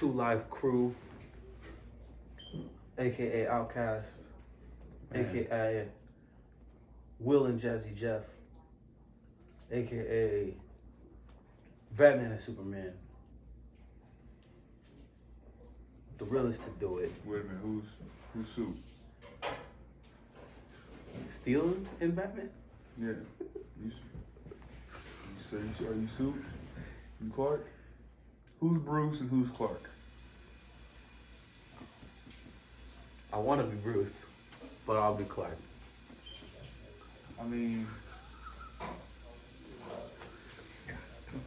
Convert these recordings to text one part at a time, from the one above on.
Two Life Crew, aka Outkast, aka Will and Jazzy Jeff, aka Batman and Superman. The realest to do it. Wait a minute, who's Soup? Stealing in Batman? Yeah. Are you Soup? You Clark? Who's Bruce and who's Clark? I want to be Bruce, but I'll be Clark. I mean,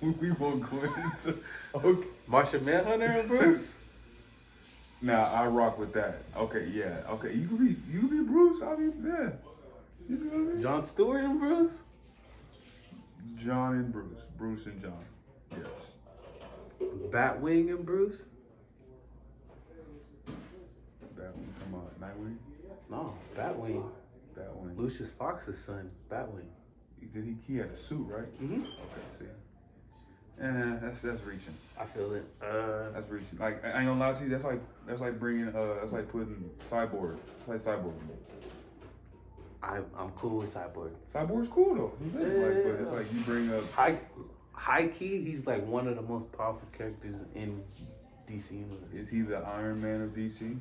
we won't go into. Okay. Martian Manhunter and Bruce? Nah, I rock with that. Okay, yeah. Okay, you can be Bruce. I mean, yeah. You know what I mean? Jon Stewart and Bruce? John and Bruce. Bruce and John. Yes. Batwing and Bruce? Batwing, come on. Nightwing? No, Batwing. Batwing. Lucius Fox's son, Batwing. He had a suit, right? Mm-hmm. Okay, see. That's reaching. I feel it. That's reaching. Like, I ain't gonna lie to you, that's like bringing that's like putting Cyborg. It's like Cyborg. I'm cool with Cyborg. Cyborg's cool though. But it's like you bring up high key, he's like one of the most powerful characters in DC universe. Is he the Iron Man of DC?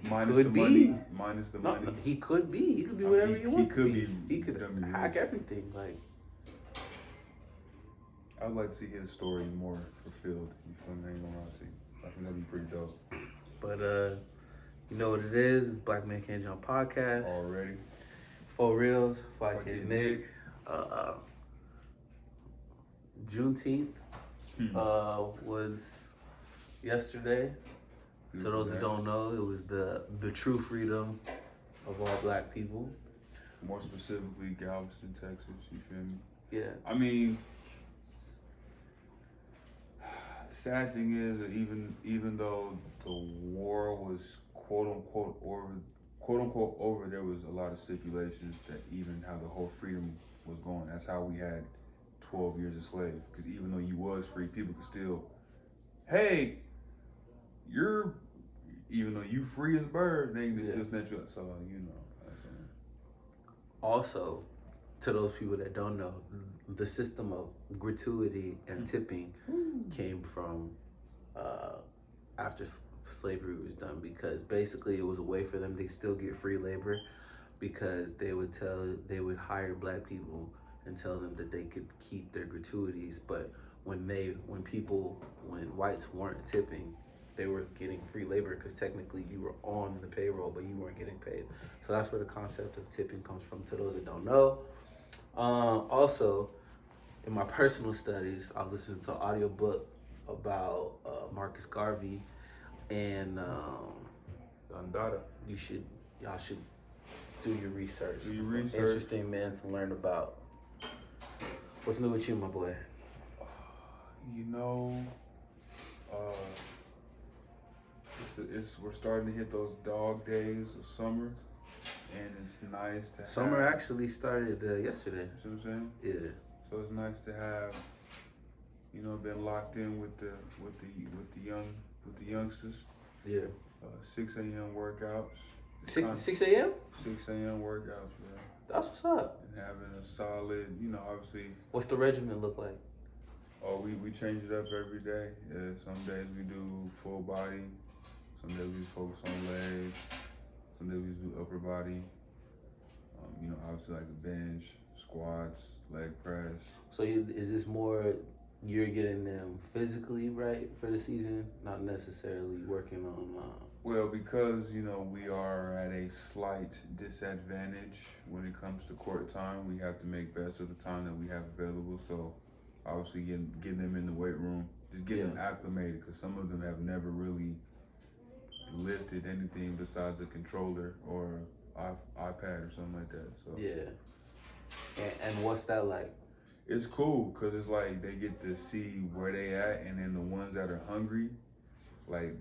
He Minus could the be. money. Minus the No, money. He could be. He could be whatever he wants to be. He could dummy hack rich. everything. Like, I would like to see his story more fulfilled. You feel me? I ain't gonna lie to you. I think that'd be pretty dope. But you know what it is? It's Black Man Can't Jump podcast. Already. For reals, Fly Kid Nick. Juneteenth was yesterday. So those who don't know, it was the true freedom of all black people. More specifically, Galveston, Texas. You feel me? Yeah. I mean, the sad thing is that even though the war was quote unquote over, there was a lot of stipulations that even how the whole freedom was going. That's how we had 12 years a slave. Because even though you was free, people could still, hey, even though you free as a bird, they still snatch you up. So, you know. Also, to those people that don't know, the system of gratuity and tipping came from after slavery was done, because basically it was a way for them to still get free labor, because they would hire black people and tell them that they could keep their gratuities, but when whites weren't tipping, they were getting free labor because technically you were on the payroll, but you weren't getting paid. So that's where the concept of tipping comes from, to those that don't know. Also, in my personal studies, I was listening to an audiobook about Marcus Garvey, and Dandara. y'all should do your research. Do your It's an interesting man to learn about. What's new with you, my boy? You know, we're starting to hit those dog days of summer, and it's nice to Summer actually started yesterday. See what I'm saying? Yeah. So it's nice to have, been locked in with the youngsters. Yeah. 6 a.m. workouts. 6 a.m. 6 a.m. workouts, man. That's what's up. And having a solid, obviously. What's the regimen look like? Oh, we change it up every day. Yeah, some days we do full body. Some days we focus on legs. Some days we do upper body. Obviously like the bench, squats, leg press. So is this more you're getting them physically right for the season, not necessarily working on? Well, because we are at a slight disadvantage when it comes to court time. We have to make best of the time that we have available. So obviously getting them in the weight room, just getting them acclimated, because some of them have never really lifted anything besides a controller or iPad or something like that. So yeah. And what's that like? It's cool because it's like they get to see where they at, and then the ones that are hungry, like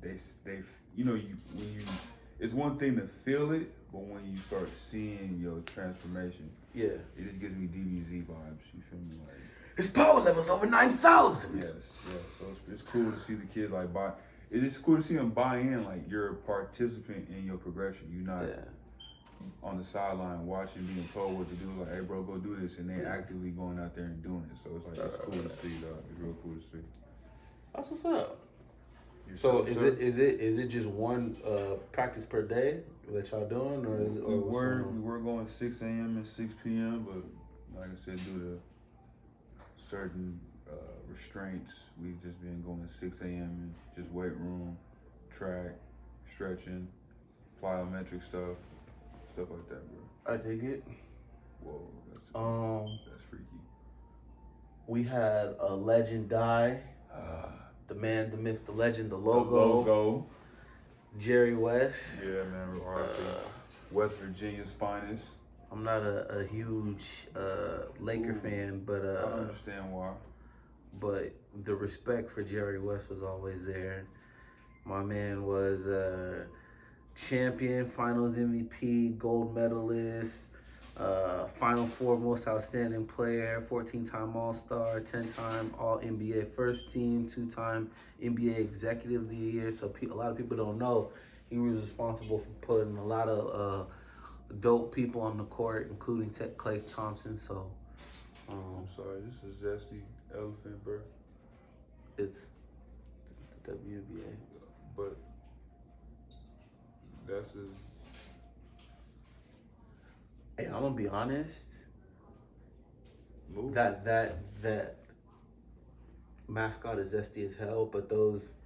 it's it's one thing to feel it, but when you start seeing your transformation, Yeah. it just gives me DBZ vibes. You feel me? Like, his power level's over 9,000. yes. So it's cool to see the kids like buy. It's just cool to see them buy in. Like, you're a participant in your progression. You're not on the sideline watching, being told what to do. Like, hey, bro, go do this, and they actively going out there and doing it. So it's like, it's cool to see, dog. It's real cool to see. That's what's up. Yourself, so is it just one practice per day that y'all doing, or we were going 6 a.m. and 6 p.m., but like I said, due to certain restraints, we've just been going 6 a.m. and just weight room, track, stretching, plyometric stuff like that, bro. I dig it. Whoa, that's freaky. We had a legend die. The man, the myth, the legend, the logo. Jerry West. Yeah, man, R.I.P. West Virginia's finest. I'm not a huge Laker fan, but I understand why. But the respect for Jerry West was always there. My man was champion, Finals MVP, gold medalist, Final Four most outstanding player, 14-time All-Star, 10-time All-NBA first team, 2-time NBA Executive of the Year. So a lot of people don't know he was responsible for putting a lot of dope people on the court, including Klay Thompson. So I'm sorry, this is Zesty Elephant, bro. It's the WNBA, but that's his. Hey, I'm gonna be honest. Move. That mascot is zesty as hell, but those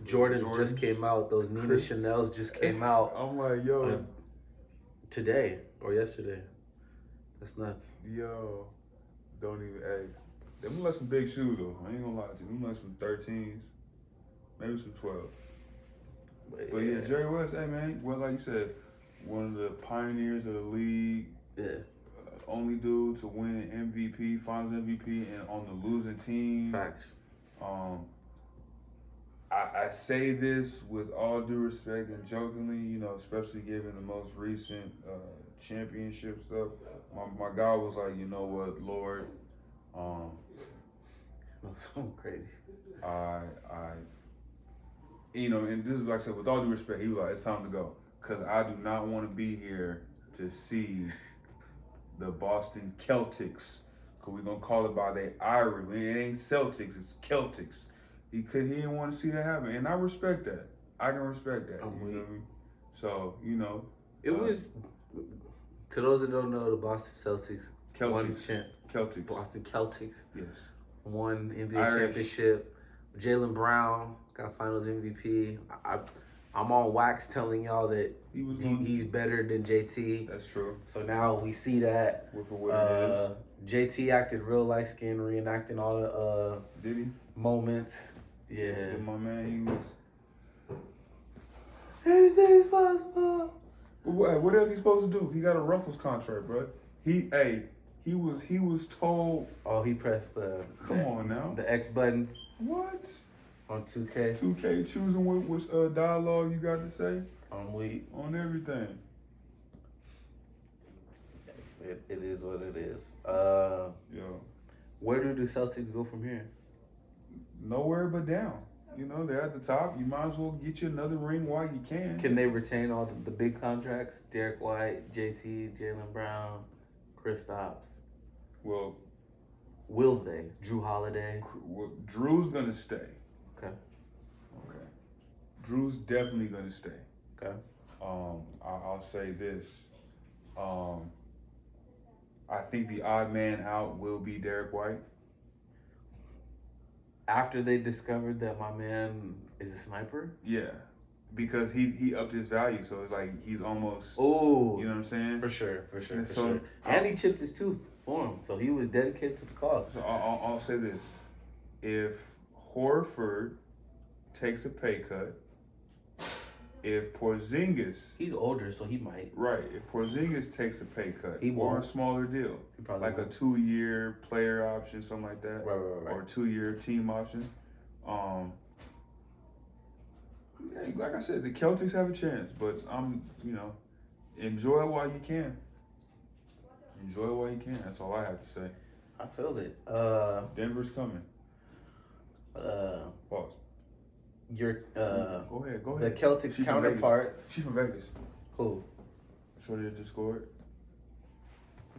Jordans just came out. Those Nina Chanel's just came out. I'm like, yo, today or yesterday. That's nuts. Yo, don't even ask. Them look like some big shoes though. I ain't gonna lie to you. Them look like some 13s, maybe some 12. But yeah, Jerry West, hey man, well, like you said, one of the pioneers of the league. Yeah. Only dude to win an MVP, Finals MVP, and on the losing team. Facts. I say this with all due respect and jokingly, you know, especially given the most recent championship stuff. My guy was like, you know what, Lord, something crazy. You know, and this is like I said, with all due respect, he was like, it's time to go. Because I do not want to be here to see the Boston Celtics, because we're going to call it by their Irish. It ain't Celtics, it's Celtics. He didn't want to see that happen. And I respect that. I can respect that. You feel me? So, you know. It was, to those that don't know, the Boston Celtics. Celtics. Boston Celtics. Yes. Won NBA Irish. championship. Jaylen Brown got Finals MVP. I'm on wax telling y'all that he's better than JT. That's true. So now we see that. For what it is. JT acted real light skinned, reenacting all the Did he? moments. Yeah. And my man, he was. Anything's possible. What else he supposed to do? He got a Ruffles contract, bro. He was told. Oh, he pressed the. Come on now. The X button. What? On 2K. 2K choosing which dialogue you got to say. On everything. It is what it is. Yo. Where do the Celtics go from here? Nowhere but down. You know, they're at the top. You might as well get you another ring while you can. Can they retain all the big contracts? Derek White, JT, Jaylen Brown, Kristaps. Well, will they? Drew Holiday. Well, Drew's gonna stay. Okay. Drew's definitely gonna stay. Okay. I'll say this. I think the odd man out will be Derek White. After they discovered that my man is a sniper? Yeah. Because he upped his value, so it's like he's almost. Oh, you know what I'm saying? For sure. And he chipped his tooth for him, so he was dedicated to the cause. So I'll say this: if Horford takes a pay cut, if Porzingis, he's older, so he might. Right. If Porzingis takes a pay cut or a smaller deal, like won't. A 2-year player option, something like that, right. or a 2-year team option, Yeah, like I said, the Celtics have a chance, but enjoy it while you can. Enjoy it while you can. That's all I have to say. I feel it. Denver's coming. Pause. Your Go ahead. the Celtics counterparts. She's from Vegas. Who? Shorty that just scored.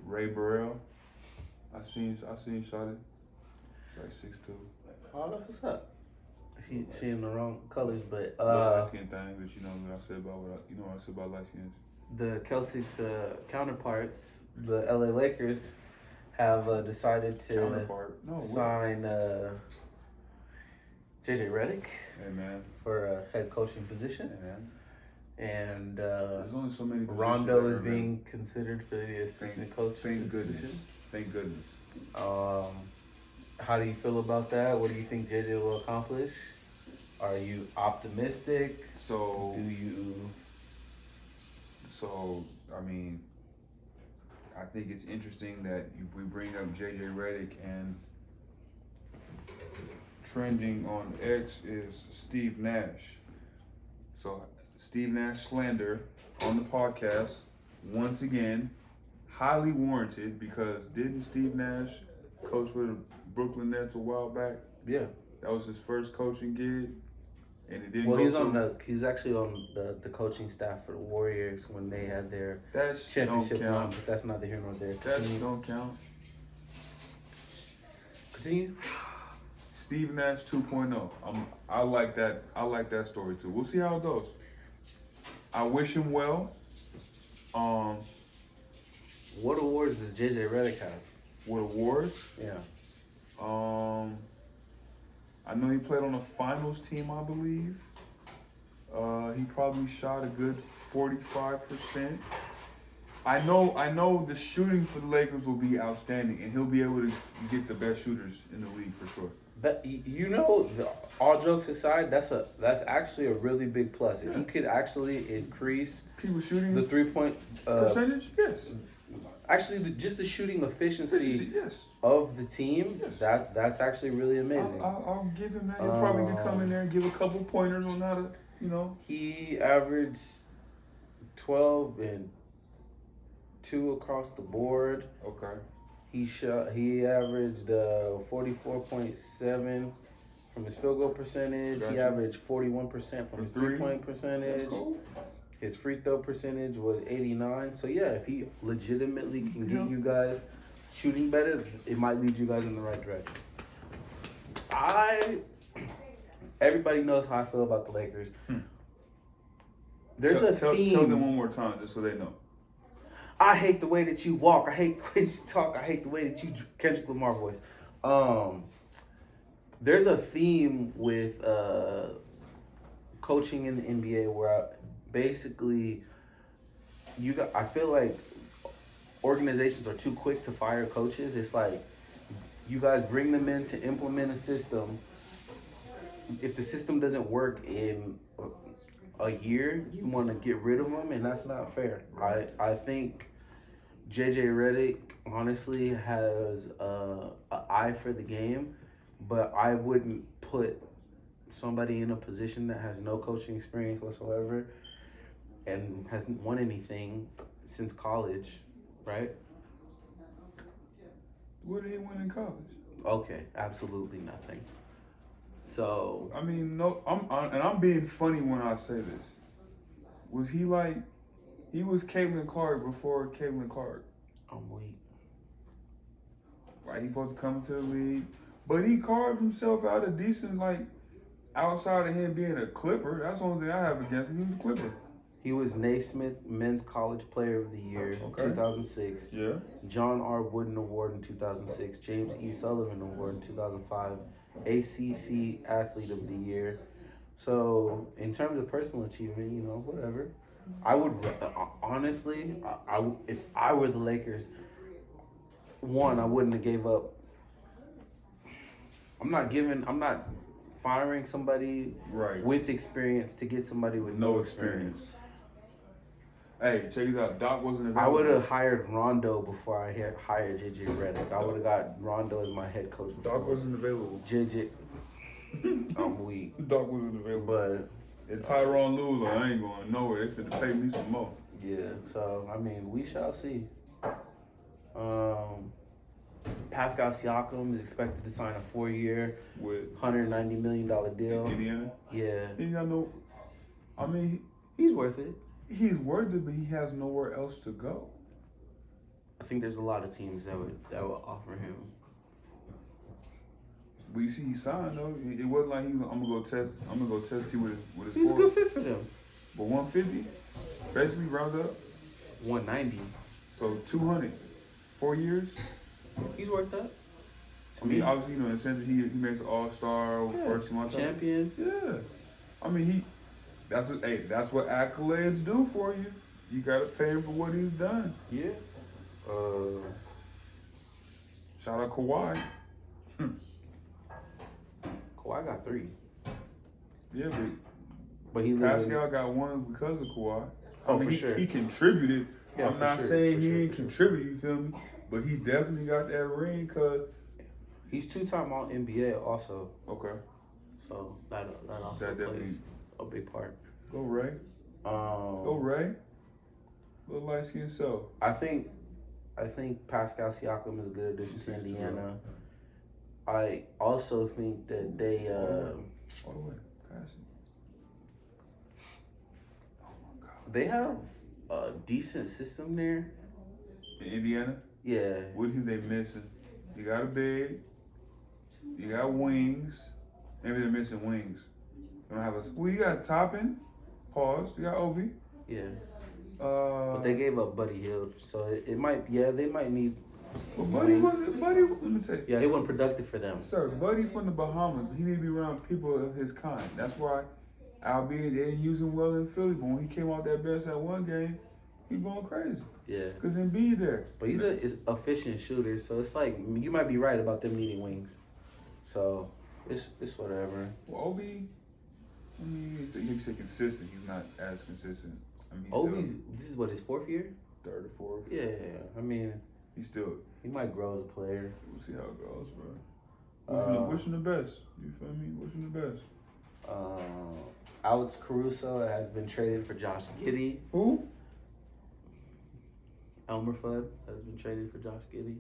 Ray Burrell. I seen shot it. She's like 6'2". Oh, that's what's up. She in the wrong colors, but light skin thing, but you know what I said about what I said about light skins. The Celtics counterparts, the LA Lakers, have decided to sign JJ Redick for a head coaching position. Hey, man. And there's only so many positions. Rondo is being considered for the assistant coach. Thank goodness. How do you feel about that? What do you think JJ will accomplish? Are you optimistic? I think it's interesting that we bring up JJ Redick, and trending on X is Steve Nash. So Steve Nash slander on the podcast once again, highly warranted, because didn't Steve Nash coach for the Brooklyn Nets a while back? Yeah. That was his first coaching gig, and it didn't well, go he's actually on the coaching staff for the Warriors when they had their That's championship run, but that's neither here nor there. That don't count. Continue. Steve Nash 2.0. I like that. I like that story too. We'll see how it goes. I wish him well. What awards does JJ Redick have? What awards? Yeah. I know he played on a finals team, I believe. He probably shot a good 45%. I know the shooting for the Lakers will be outstanding, and he'll be able to get the best shooters in the league for sure. But all jokes aside, that's actually a really big plus. If he could actually increase people shooting the 3-point percentage, yes. Actually, just the shooting efficiency yes. of the team, yes. that's actually really amazing. I'll give him that. He'll probably come in there and give a couple pointers on how to, He averaged 12 and 2 across the board. Okay. He averaged 44.7 from his field goal percentage. Gotcha. He averaged 41% from his 3-point percentage. That's cool. His free throw percentage was 89. So yeah, if he legitimately can get you guys shooting better, it might lead you guys in the right direction. Everybody knows how I feel about the Lakers. There's a theme. Tell them one more time just so they know. I hate the way that you walk. I hate the way that you talk. I hate the way that you Kendrick Lamar voice. There's a theme with coaching in the NBA where basically I feel like organizations are too quick to fire coaches. It's like you guys bring them in to implement a system. If the system doesn't work in a year, you want to get rid of them, and that's not fair. I think JJ Redick honestly has an eye for the game, but I wouldn't put somebody in a position that has no coaching experience whatsoever and hasn't won anything since college, right? What did he win in college? Okay, absolutely nothing. So I mean, no, I'm being funny when I say this. Was he like, he was Caitlin Clark before Caitlin Clark? I'm weak. Like, he supposed to come into the league, but he carved himself out a decent, like, outside of him being a Clipper. That's the only thing I have against him. He was a Clipper. He was Naismith Men's College Player of the Year in 2006. Yeah. John R. Wooden Award in 2006. James E. Sullivan Award in 2005. ACC Athlete of the Year. So, in terms of personal achievement, whatever. I would, honestly, if I were the Lakers, I wouldn't have gave up. I'm not firing somebody with experience to get somebody with no experience. Hey, check this out. Doc wasn't available. I would have hired Rondo before I hired JJ Redick. I would have got Rondo as my head coach before. Doc wasn't available. JJ, I'm weak. Doc wasn't available. But And Tyrone lose, I ain't going nowhere. They finna pay me some more. Yeah, so, I mean, we shall see. Pascal Siakam is expected to sign a 4-year, with $190 million deal. Indiana. Yeah. He ain't got no. I mean, He's worth it. he's worth it, but he has nowhere else to go. I think there's a lot of teams that would offer him. But you see, he signed though. It wasn't like he was. I'm gonna go test, see what his. He's a good fit for them. But 150, basically round up. 190. So 200, 4 years. He's worth that. I mean, obviously, in a sense, he makes an All-Star, first team All-Star. Champion. Yeah. I mean, that's what accolades do for you. You gotta pay him for what he's done. Yeah. Shout out Kawhi. Kawhi got 3. Yeah, But he Pascal got 1 because of Kawhi. Oh, for sure. He contributed. Yeah, I'm not sure, saying he sure, ain't contribute, you feel me? But he definitely got that ring because... He's 2-time All-NBA also. Okay. So that also That plays definitely... a big part. Go Ray. Go Ray. Little light-skinned self. I think Pascal Siakam is a good addition to Indiana. I also think that they... All the way. Pass it. Oh, my God. They have a decent system there. In Indiana? Yeah. What do you think they missing? You got a big. You got wings. Maybe they're missing wings. You don't have a... Well, you got Toppin. Pause. You got Obi. Yeah. But they gave up Buddy Hield, so it might... Yeah, they might need... Well, Buddy wasn't... Buddy... Let me say. Yeah, he wasn't productive for them. Sir, Buddy from the Bahamas, he need to be around people of his kind. That's why, albeit they didn't use him well in Philly, but when he came out that bench at one game, he going crazy. Yeah. Because Embiid there. But he's an efficient shooter, so it's like, you might be right about them needing wings. So, it's whatever. Well, Obi, I mean, he's consistent. He's not as consistent. I mean, This is what, his 4th year? 3rd or 4th. Yeah, I mean... He might grow as a player. We'll see how it goes, bro. Wishing the best. You feel me? Wishing the best. Alex Caruso has been traded for Josh Giddey. Who? Elmer Fudd has been traded for Josh Giddey.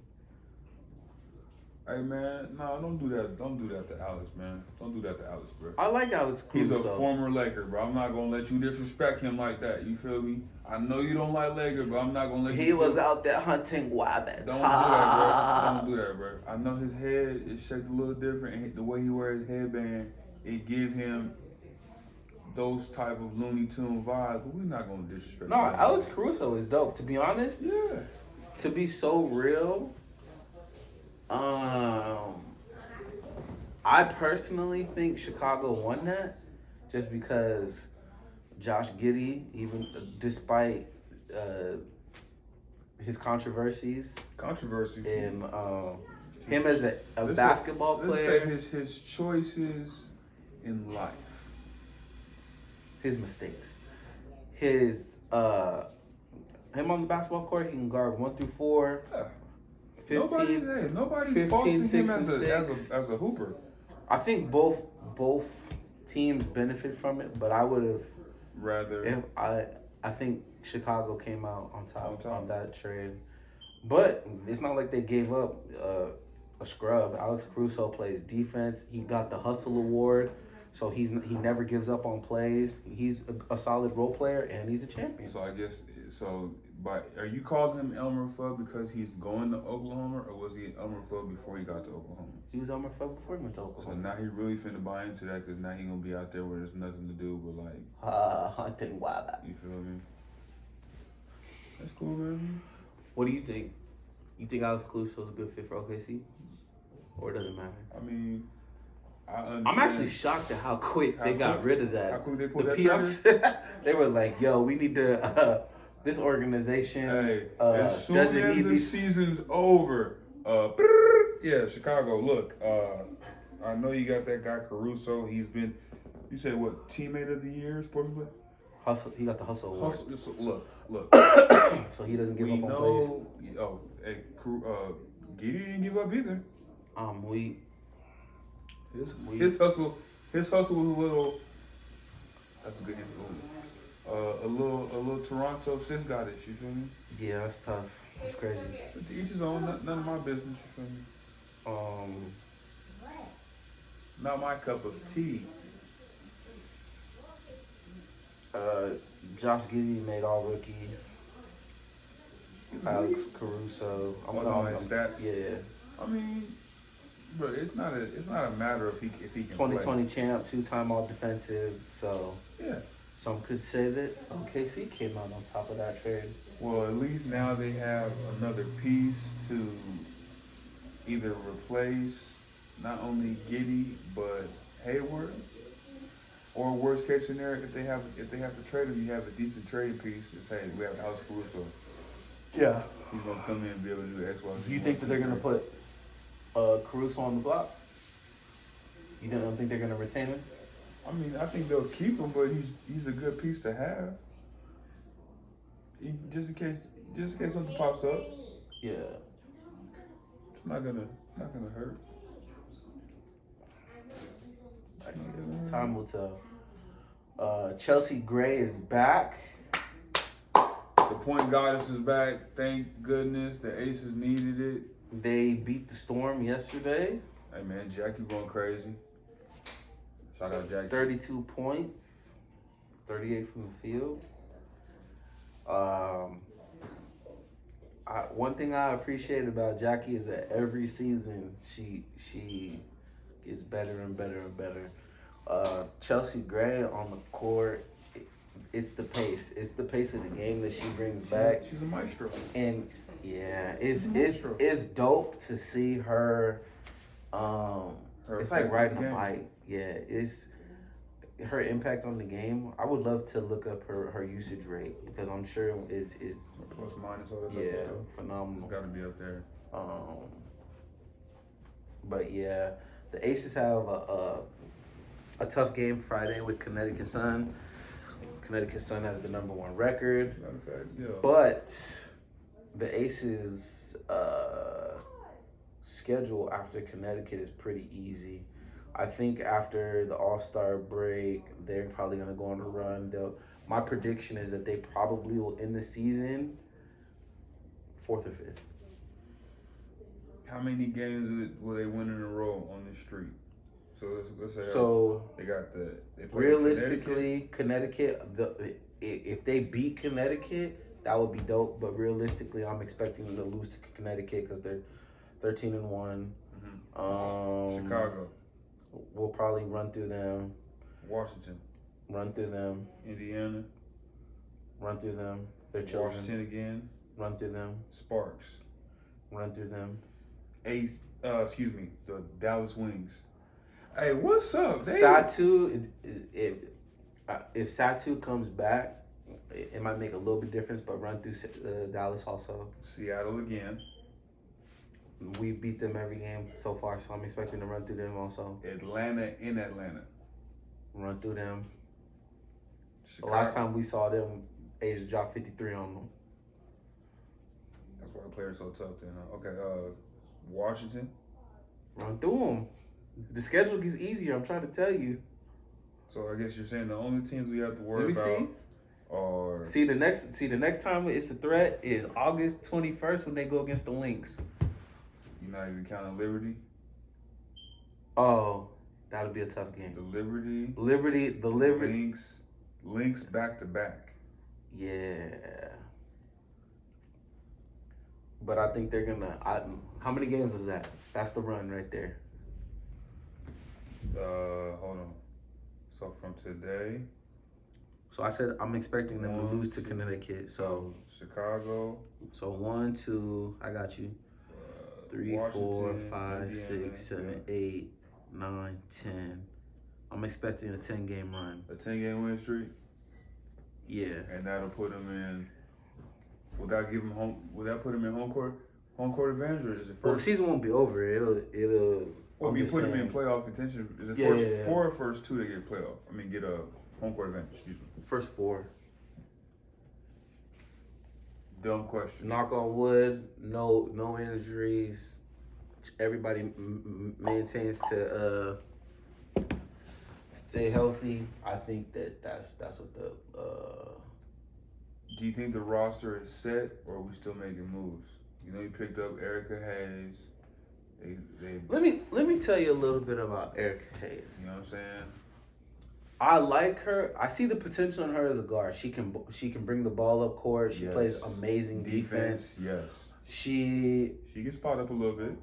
Hey, man. No, don't do that. Don't do that to Alex, man. Don't do that to Alex, bro. I like Alex Caruso. He's a former Laker, bro. I'm not going to let you disrespect him like that. You feel me? I know you don't like Laker, but I'm not going to let you... He was out there hunting wabbits. Don't do that, bro. Don't do that, bro. I know his head is shaped a little different, and the way he wears his headband, it give him those type of Looney Tune vibes, but we're not going to disrespect him. No, Alex Caruso is dope, to be honest. Yeah. To be so real... I personally think Chicago won that just because Josh Giddey, even despite his controversies and him as a basketball player, let's say his choices in life, his mistakes, him on the basketball court, he can guard 1 through 4. 15, nobody's faulting him as a hooper. I think both teams benefit from it, but I would have rather. I think Chicago came out on top on that trade, but it's not like they gave up a scrub. Alex Caruso plays defense. He got the Hustle Award, so he never gives up on plays. He's a solid role player, and he's a champion. So I guess so. But are you calling him Elmer Fudd because he's going to Oklahoma, or was he Elmer Fudd before he got to Oklahoma? He was Elmer Fudd before he went to Oklahoma. So now he really finna buy into that because now he gonna be out there where there's nothing to do but like hunting wabbits. You feel me? That's cool, man. What do you think? You think Alex Caruso is a good fit for OKC, or does it matter? I mean, I'm actually shocked at how quick they got rid of that. How quick they pulled that trigger? They were like, "Yo, we need to." This organization as soon as the season's over, yeah, Chicago. Look, I know you got that guy Caruso. He's been, you said what, teammate of the year, supposedly? Hustle. He got the Hustle Award. Look. So he doesn't give up on plays. Oh, hey, Giddey didn't give up either. His hustle was a little. That's a good hint. A little Toronto sis goddess. You feel me? Yeah, that's tough. That's crazy. But to each his own. None of my business. You feel me? Not my cup of tea. Josh Giddey made all rookie. Alex Caruso. I'm on his stats. Yeah. I mean, bro, it's not a matter of if he can 2020 play. champ, 2-time all defensive. So Yeah. some could say that OKC came out on top of that trade. Well, at least now they have another piece to either replace not only Giddey but Hayward, or worst case scenario, if they have to trade him, you have a decent trading piece. Just hey, we have Alex Caruso. Yeah. He's gonna come in and be able to do X, Y, Z. Do you think that they're gonna put Caruso on the block? You don't think they're gonna retain him? I mean, I think they'll keep him, but he's a good piece to have. Just in case something pops up. Yeah. It's not gonna hurt. Time will tell. Chelsea Gray is back. The point goddess is back. Thank goodness. The Aces needed it. They beat the Storm yesterday. Hey man, Jackie going crazy. Shout out Jackie. 32 points, 38 from the field. One thing I appreciate about Jackie is that every season she gets better and better and better. Chelsea Gray on the court, it's the pace. It's the pace of the game that she brings back. She's a maestro. And yeah, it's dope to see her. It's like riding a bike. Yeah, it's her impact on the game. I would love to look up her usage rate because I'm sure is plus minus all that type of stuff. Phenomenal. It's got to be up there. But yeah, the Aces have a tough game Friday with Connecticut Sun. Connecticut Sun has the #1 record. Matter of fact, yeah. But the Aces schedule after Connecticut is pretty easy. I think after the All-Star break, they're probably going to go on a run. My prediction is that they probably will end the season 4th or 5th. How many games will they win in a row on this streak? So let's say they play realistically Connecticut. If they beat Connecticut, that would be dope. But realistically, I'm expecting them to lose to Connecticut because they're 13-1. Mm-hmm. Chicago. We'll probably run through them. Washington. Run through them. Indiana. Run through them. Their children. Washington again. Run through them. Sparks. Run through them. The Dallas Wings. Hey, what's up? Satu, if Satu comes back, it might make a little bit difference, but run through Dallas also. Seattle again. We beat them every game so far, so I'm expecting to run through them also. Atlanta in Atlanta. Run through them. Chicago. The last time we saw them, Asia dropped 53 on them. That's why the players so tough then. Okay, Washington. Run through them. The schedule gets easier, I'm trying to tell you. So I guess you're saying the only teams we have to worry about are... See, the next time it's a threat is August 21st when they go against the Lynx. You're not even counting Liberty? Oh, that'll be a tough game. The Liberty. Lynx back to back. Yeah. But I think they're gonna. How many games was that? That's the run right there. Hold on. So from today. So I said I'm expecting them to lose to Connecticut. So Chicago. So 1, 2. I got you. 3, 4, 5, 6, 7, 8, 9, 10. I'm expecting a 10-game run. A 10-game win streak? Yeah. And that'll put them in. Will that put them in home court advantage, or is it first? Well, the season won't be over. It'll. Well, you put them in playoff contention. Is it four or first 2 to get playoff? I mean, get a home court advantage. Excuse me. First 4. Dumb question. Knock on wood. No injuries. Everybody maintains to stay healthy. I think that's what the. Do you think the roster is set, or are we still making moves? You know, you picked up Erica Hayes. Let me tell you a little bit about Erica Hayes. You know what I'm saying? I like her. I see the potential in her as a guard. She can bring the ball up court. She plays amazing defense. Yes. She can spot up a little bit.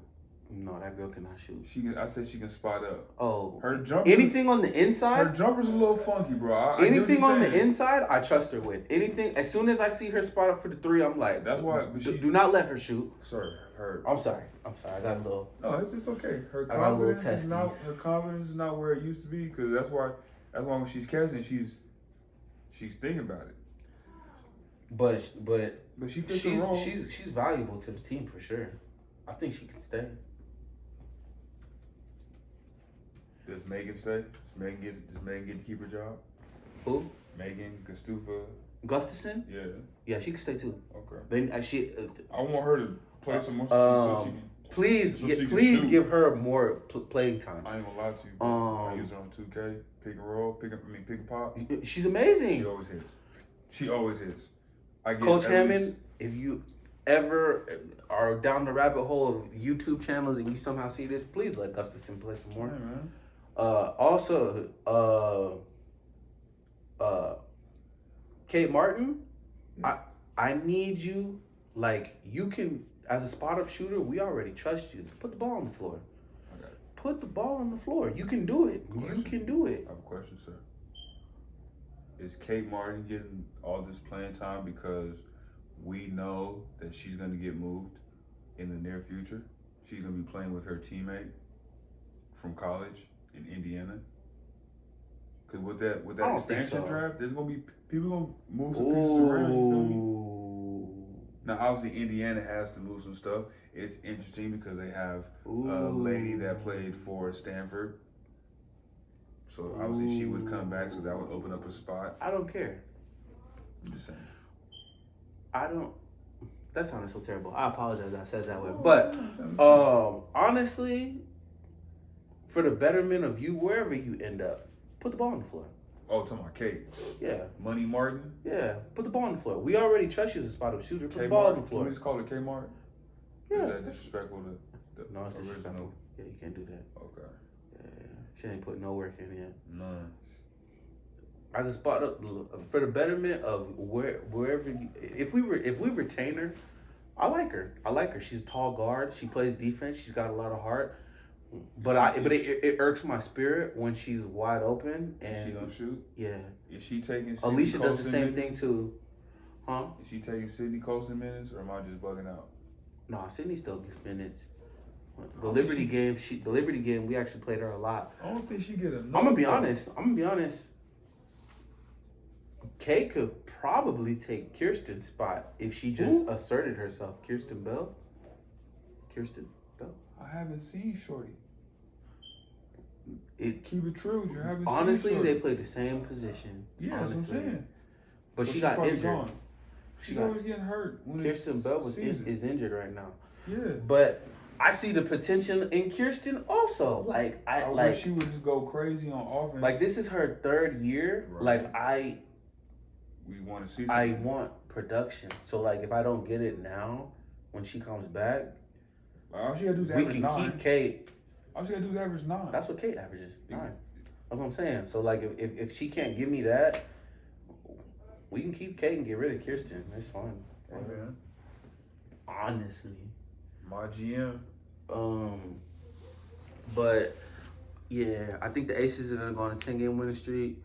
No, that girl cannot shoot. I said she can spot up. Oh, her jumper. Anything on the inside. Her jumper's a little funky, bro. Anything on the inside, I trust her with. Anything. As soon as I see her spot up for the three, I'm like, that's why. Do not let her shoot. Sorry, her. I'm sorry. I got a little. No, it's okay. Her confidence is not where it used to be, because that's why when she's catching, she's thinking about it. But she fits the role. She's valuable to the team for sure. I think she can stay. Does Megan stay? Does Megan get to keep her job? Who? Megan Gustafson? Yeah. Yeah, she can stay too. Okay. Then I want her to play some more so she can. Please give her more playing time. I ain't gonna lie to you. I use her on 2K, pick and roll, pick and pop. She's amazing. She always hits. Coach Hammond, if you ever are down the rabbit hole of YouTube channels and you somehow see this, please let Gustafson play some more. Yeah, man. Also, Kate Martin, yeah. I need you, like, you can, as a spot-up shooter, we already trust you. Put the ball on the floor. Okay. Put the ball on the floor. You can do it. You can do it. I have a question, sir. Is Kate Martin getting all this playing time because we know that she's going to get moved in the near future? She's going to be playing with her teammate from college in Indiana? Because with that expansion draft, there's going to be people going to move some pieces around, you feel me? Now, obviously, Indiana has to move some stuff. It's interesting because they have a lady that played for Stanford. So, obviously, she would come back, so that would open up a spot. I don't care. I'm just saying. That sounded so terrible. I apologize I said it that way. But, honestly, for the betterment of you, wherever you end up, put the ball on the floor. Oh, talking about Kate? Yeah. Money Martin? Yeah. Put the ball on the floor. We already trust you as a spot-up shooter. Put the ball on the floor. Can we just call it K Martin? Yeah. Is that disrespectful to the No, it's disrespectful. Yeah, you can't do that. Okay. Yeah. She ain't put no work in yet. None. As a spot-up, for the betterment of wherever you, if we retain her, I like her. She's a tall guard. She plays defense. She's got a lot of heart. But it irks my spirit when she's wide open and is she gonna shoot? Yeah. Is she taking? Alicia does the same thing too, huh? Is she taking Sydney Colson minutes, or am I just bugging out? Nah, Sydney still gets minutes. The Liberty game, we actually played her a lot. I don't think she get enough. I'm gonna be honest. Kay could probably take Kirsten's spot if she just asserted herself. Kirsten Bell. I haven't seen Shorty. Keep it true, you haven't honestly, seen Shorty. they play the same position. Yeah, honestly. That's what I'm saying. But so she got injured. Gone. She's always getting hurt. When Kirsten Bell is injured right now. Yeah. But I see the potential in Kirsten also. Like I wish she would just go crazy on offense. Like this is her third year. Right. Like we want to see something. I want production. So like if I don't get it now, when she comes back, all she gotta do is average 9. We can keep Kate. All she gotta do is average 9. That's what Kate averages. 9. That's what I'm saying. So like if she can't give me that, we can keep Kate and get rid of Kirsten. That's fine. Hey, man. Honestly. My GM. But yeah, I think the Aces are gonna go on a 10-game winning streak.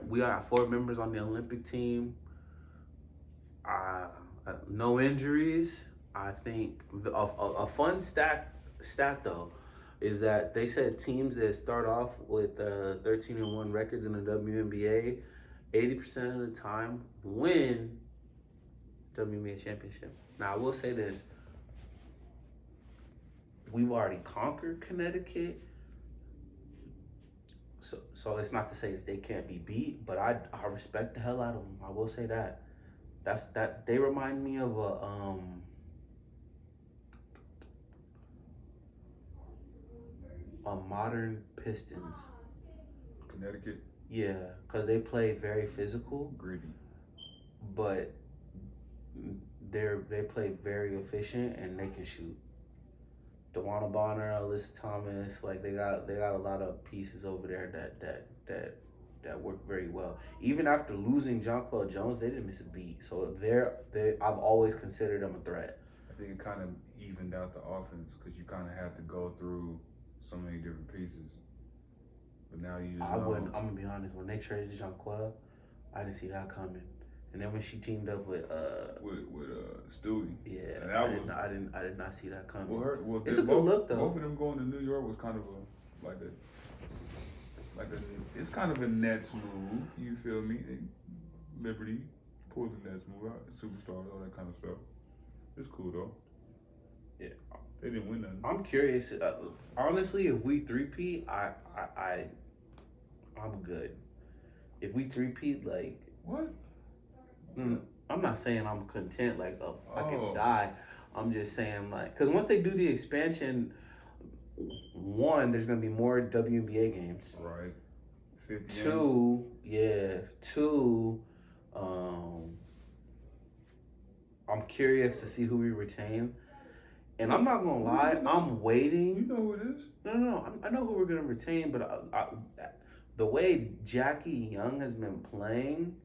We got 4 members on the Olympic team. No injuries. I think a fun stat though is that they said teams that start off with 13-1 records in the WNBA, 80% of the time win WNBA championship. Now I will say this: we've already conquered Connecticut. So it's not to say that they can't be beat, but I respect the hell out of them. I will say that. They remind me of a modern Pistons. Connecticut. Yeah, because they play very physical, Gritty. but they play very efficient and they can shoot. DeWanna Bonner, Alyssa Thomas, like they got a lot of pieces over there that work very well. Even after losing Jonquel Jones, they didn't miss a beat. So I've always considered them a threat. I think it kind of evened out the offense because you kind of had to go through so many different pieces. But now you just know. I'm gonna be honest. When they traded Jonquel, I didn't see that coming. And then when she teamed up with Stewie, yeah, and I did not see that coming. It's a good look though. Both of them going to New York was kind of it's kind of a Nets move. You feel me? Liberty pulled the Nets move out, superstars, all that kind of stuff. It's cool though. Yeah, they didn't win nothing. I'm curious. Honestly, if we three-peat, I'm good. If we three-peat, like what? I'm not saying I'm content, like I can die. I'm just saying, like, because once they do the expansion, one, there's gonna be more WNBA games. Right. 50 Two, games. Two, I'm curious to see who we retain. And I'm not gonna lie, I'm waiting. You know who it is? No, I know who we're gonna retain, but the way Jackie Young has been playing,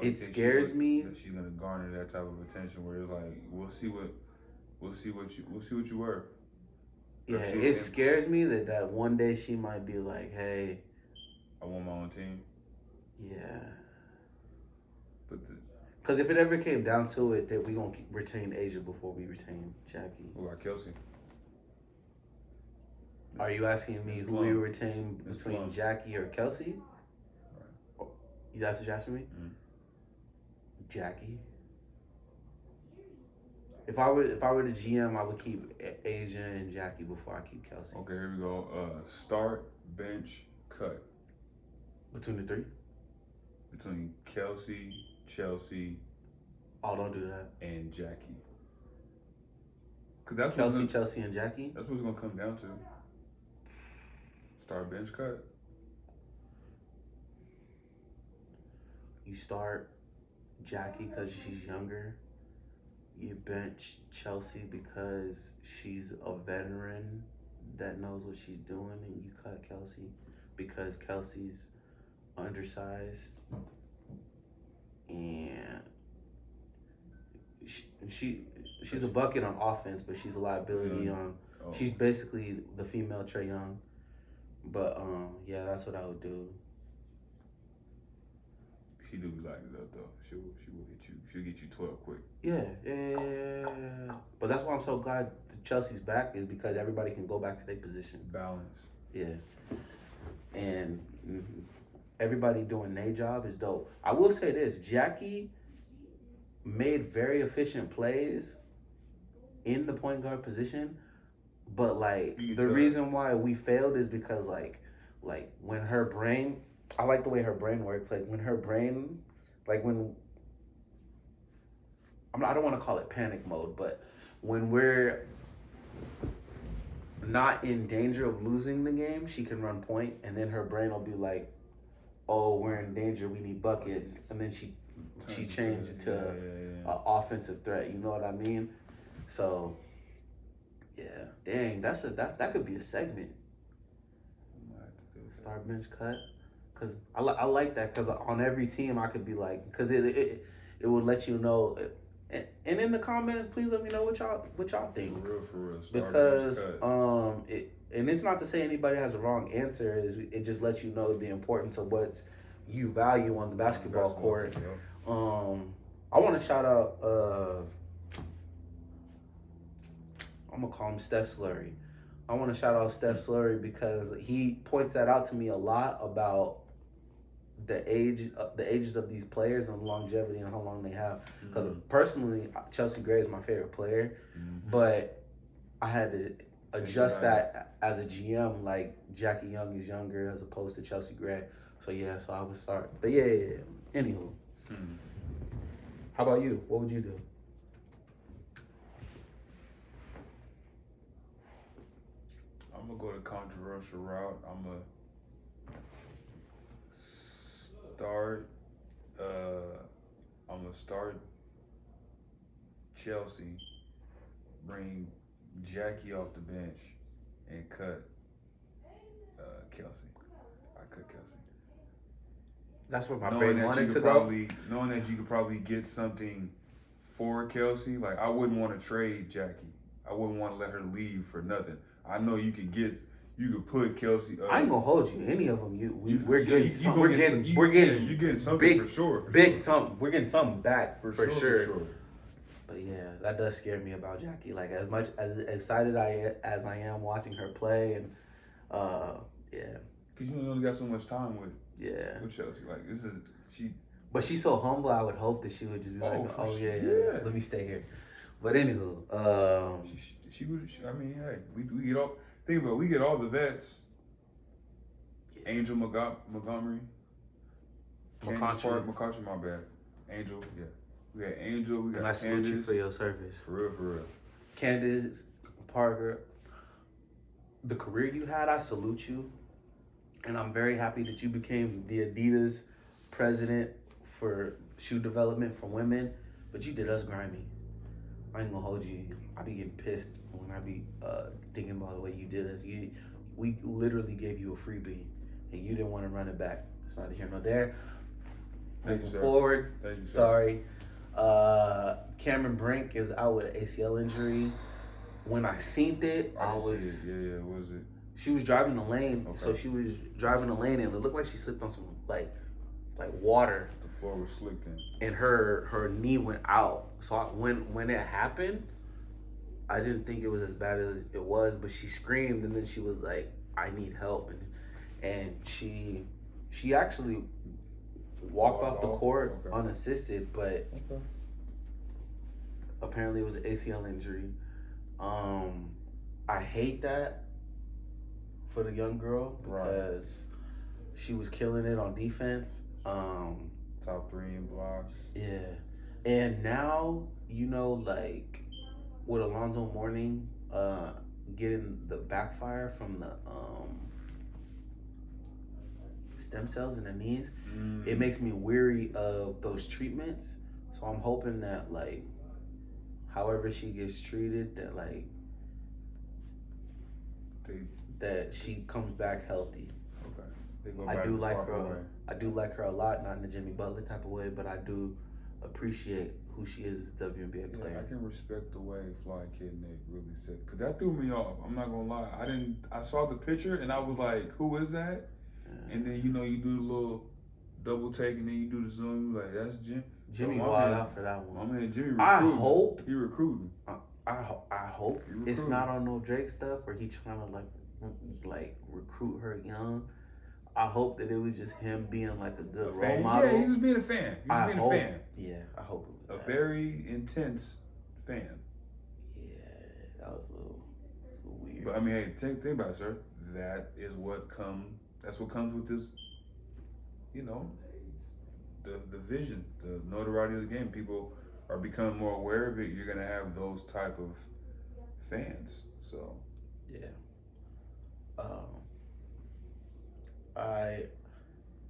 it scares me. That she's gonna garner that type of attention where it's like, we'll see what you were. Yeah, it scares me that one day she might be like, hey, I want my own team. Yeah. But because if it ever came down to it, that we gonna retain Asia before we retain Jackie. What about Kelsey? Are you asking me who we retain between Jackie or Kelsey? Right. Oh, that's what you're asking me? Mm-hmm. Jackie. If I were the GM, I would keep Asia and Jackie before I keep Kelsey. Okay, here we go. Start, bench, cut. Between the three? Between Kelsey, Chelsea. Oh, don't do that. And Jackie. Cause that's Chelsea, and Jackie? That's what it's gonna come down to. Start, bench, cut. You start Jackie because she's younger. You bench Chelsea because she's a veteran that knows what she's doing, and you cut Kelsey because Kelsey's undersized and she's a bucket on offense, but she's a liability on. Oh. She's basically the female Trae Young, but yeah, that's what I would do. She do be lighting it up though. She will hit you. She'll get you 12 quick. Yeah. But that's why I'm so glad Chelsea's back, is because everybody can go back to their position. Balance. Yeah. And everybody doing their job is dope. I will say this: Jackie made very efficient plays in the point guard position, but like the reason why we failed is because like when her brain. I like the way her brain works. Like when her brain, like when, I don't want to call it panic mode, but when we're not in danger of losing the game, she can run point, and then her brain will be like, oh, we're in danger, we need buckets, and then she changed it to an offensive threat. You know what I mean? So, yeah, dang, that could be a segment. Start, bench, cut. Cause I like that, cause on every team I could be like, cause it would let you know, and in the comments please let me know what y'all think. For real. Because and it's not to say anybody has a wrong answer. It just lets you know the importance of what you value on the basketball court. Yeah. I want to shout out. I'm gonna call him Steph Slurry. I want to shout out Steph Slurry because he points that out to me a lot about the ages of these players and longevity and how long they have. Because personally, Chelsea Gray is my favorite player, but I had to adjust that as a GM. Like Jackie Young is younger as opposed to Chelsea Gray, so yeah. So I would start, but yeah. Anywho, how about you? What would you do? I'm I'm gonna go the controversial route. I'm gonna start. I'm gonna start Chelsea. Bring Jackie off the bench and cut Kelsey. I cut Kelsey. That's where my brain wanted to go. Knowing that you could probably get something for Kelsey, like I wouldn't want to trade Jackie. I wouldn't want to let her leave for nothing. I know you could put Kelsey up. I ain't gonna hold you. Any of them, we're getting something. You're getting something big, for sure. Something. We're getting something back for sure. For sure. But yeah, that does scare me about Jackie. Like as much as excited as I am watching her play, and yeah. Because you only got so much time with Chelsea. Like she. But she's so humble. I would hope that she would just be yeah. Let me stay here. But anywho, she would. I mean, hey, we get all. Think about it, we get all the vets. Yeah. Angel Montgomery. Candace McCarthy, my bad. Angel, yeah. We got Angel. We got and I salute you for your service. For real. Candace Parker, the career you had, I salute you. And I'm very happy that you became the Adidas president for shoe development for women. But you did us grimy. I ain't gonna hold you. I be getting pissed when I be thinking about the way you did us. We literally gave you a freebie, and you didn't want to run it back. It's neither here nor there. Moving forward. Thank you, sir. Sorry. Cameron Brink is out with an ACL injury. When I seen it, I was. Yeah. What was it? She was driving the lane, okay. So she was driving the lane, and it looked like she slipped on some like water. The floor was slick then. And her knee went out. So when it happened, I didn't think it was as bad as it was, but she screamed, and then she was like, "I need help," and she actually walked off the court unassisted, but apparently it was an ACL injury. I hate that for the young girl because she was killing it on defense. Top 3 in blocks. Yeah. And now, like with Alonzo Mourning getting the backfire from the stem cells in the knees, it makes me weary of those treatments. So I'm hoping that like however she gets treated, that like that she comes back healthy. Okay. I do like her. I do like her a lot, not in the Jimmy Butler type of way, but I do appreciate who she is as a WNBA player. I can respect the way Fly Kid Nick really said, because that threw me off. I'm not gonna lie. I saw the picture and I was like, who is that? Yeah. And then you do the little double take and then you do the zoom. Like that's Jimmy wild out for that one. My man Jimmy recruiting. I hope he recruiting. I hope it's not on no Drake stuff where he trying to like recruit her young. I hope that it was just him being like a good role model. Yeah, he was being a fan. He was being a fan. Yeah, I hope it was a very intense fan. Yeah, that was a little weird. But I mean, hey, think about it, sir. That's what comes with this. The vision, the notoriety of the game. People are becoming more aware of it. You're gonna have those type of fans. So yeah.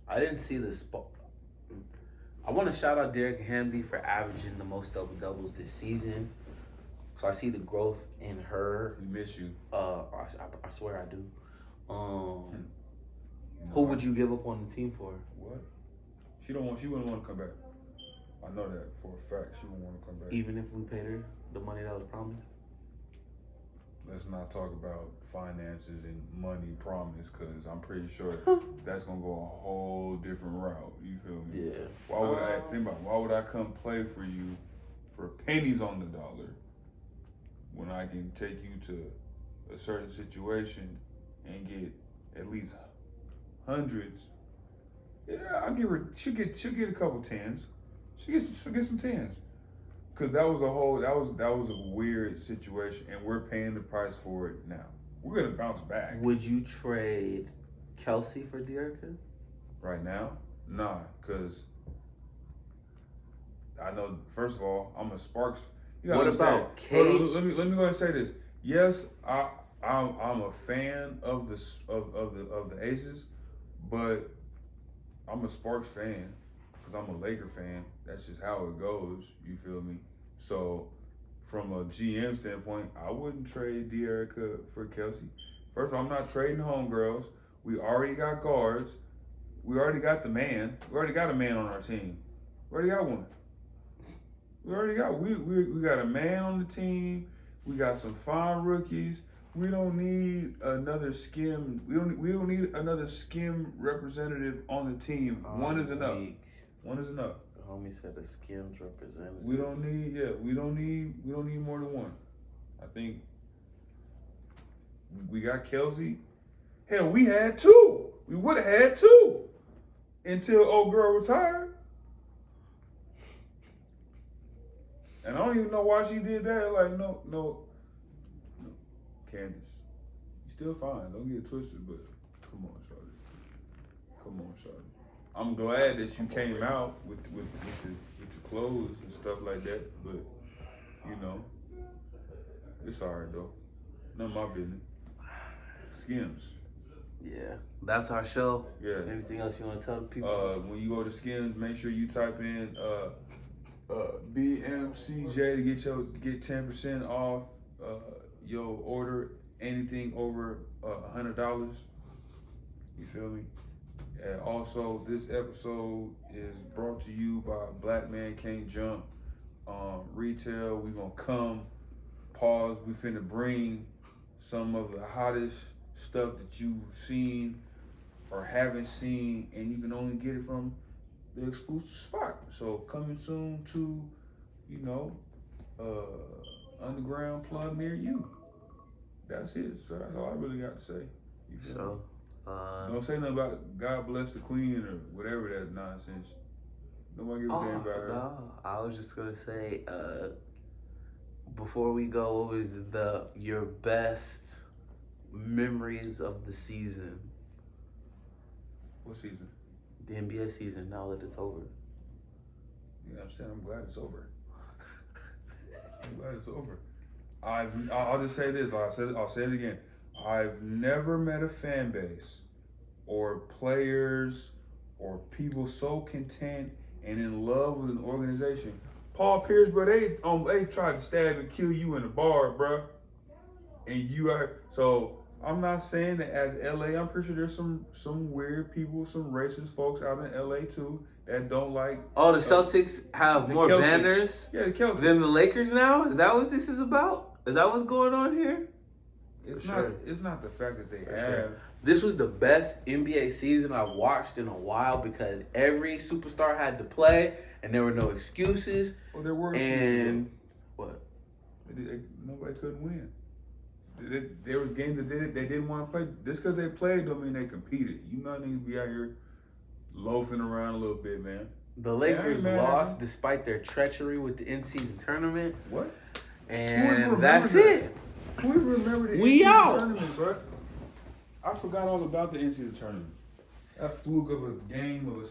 I didn't see the spot. I want to shout out Derek Hamby for averaging the most double-doubles this season. So I see the growth in her. We miss you. I swear I do. Who would you give up on the team for? What? She wouldn't want to come back. I know that for a fact. She wouldn't want to come back. Even if we paid her the money that was promised? Let's not talk about finances and money promise, because I'm pretty sure that's gonna go a whole different route. You feel me? Yeah. Why would I come play for you for pennies on the dollar when I can take you to a certain situation and get at least hundreds? Yeah, I'll give her. She'll get a couple tens. She'll get some tens. Because that was a weird situation, and we're paying the price for it now. We're gonna bounce back. Would you trade Kelsey for De'Erica? Right now? Nah, because I know, first of all, I'm a Sparks. What about Kate? Let me go ahead and say this. Yes, I'm a fan of the Aces, but I'm a Sparks fan because I'm a Laker fan. That's just how it goes. You feel me? So, from a GM standpoint, I wouldn't trade De'Erica for Kelsey. First of all, I'm not trading homegirls. We already got guards. We already got the man. We already got a man on our team. We already got one. We got a man on the team. We got some fine rookies. We don't need another skim. We don't need another skim representative on the team. One is enough. One is enough. The homie said a skims representative. We don't need more than one. I think we got Kelsey. Hell, we had two. We would have had two until old girl retired. And I don't even know why she did that. Like, no. Candace, you still fine. Don't get it twisted, but come on, shawty. I'm glad that you came out with your clothes and stuff like that, but it's alright though. None of my business. Skims. Yeah, that's our show. Yeah. Is there anything else you want to tell the people? When you go to Skims, make sure you type in BMCJ to get 10% off your order. Anything over $100. You feel me? And also, this episode is brought to you by Black Man Can't Jump. Retail, we gonna come. Pause. We finna bring some of the hottest stuff that you've seen or haven't seen, and you can only get it from the exclusive spot. So coming soon to, underground plug near you. That's it, sir. That's all I really got to say. You feel me? Don't say nothing about God bless the Queen or whatever that nonsense. Nobody give a damn about her. No, I was just gonna say, before we go, what was your best memories of the season? What season? The NBA season. Now that it's over. You understand? I'm glad it's over. I'm glad it's over. I'll just say this. I'll say it again. I've never met a fan base or players or people so content and in love with an organization. Paul Pierce, bro, they tried to stab and kill you in the bar, bro. And you are so. I'm not saying that as LA. I'm pretty sure there's some weird people, some racist folks out in LA too that don't like. Oh, the Celtics have more Celtics. banners Yeah, the Celtics. than the Lakers now? Is that what this is about? Is that what's going on here? It's not the fact that they have. Sure. This was the best NBA season I've watched in a while because every superstar had to play and there were no excuses. Well, there were excuses. And what? Nobody couldn't win. There was games that they didn't want to play. Just because they played don't mean they competed. You know, need to be out here loafing around a little bit, man. The Lakers lost despite their treachery with the in-season tournament. What? And that's it. Who remember the in-season tournament, bro? I forgot all about the in-season tournament. That fluke of a game of a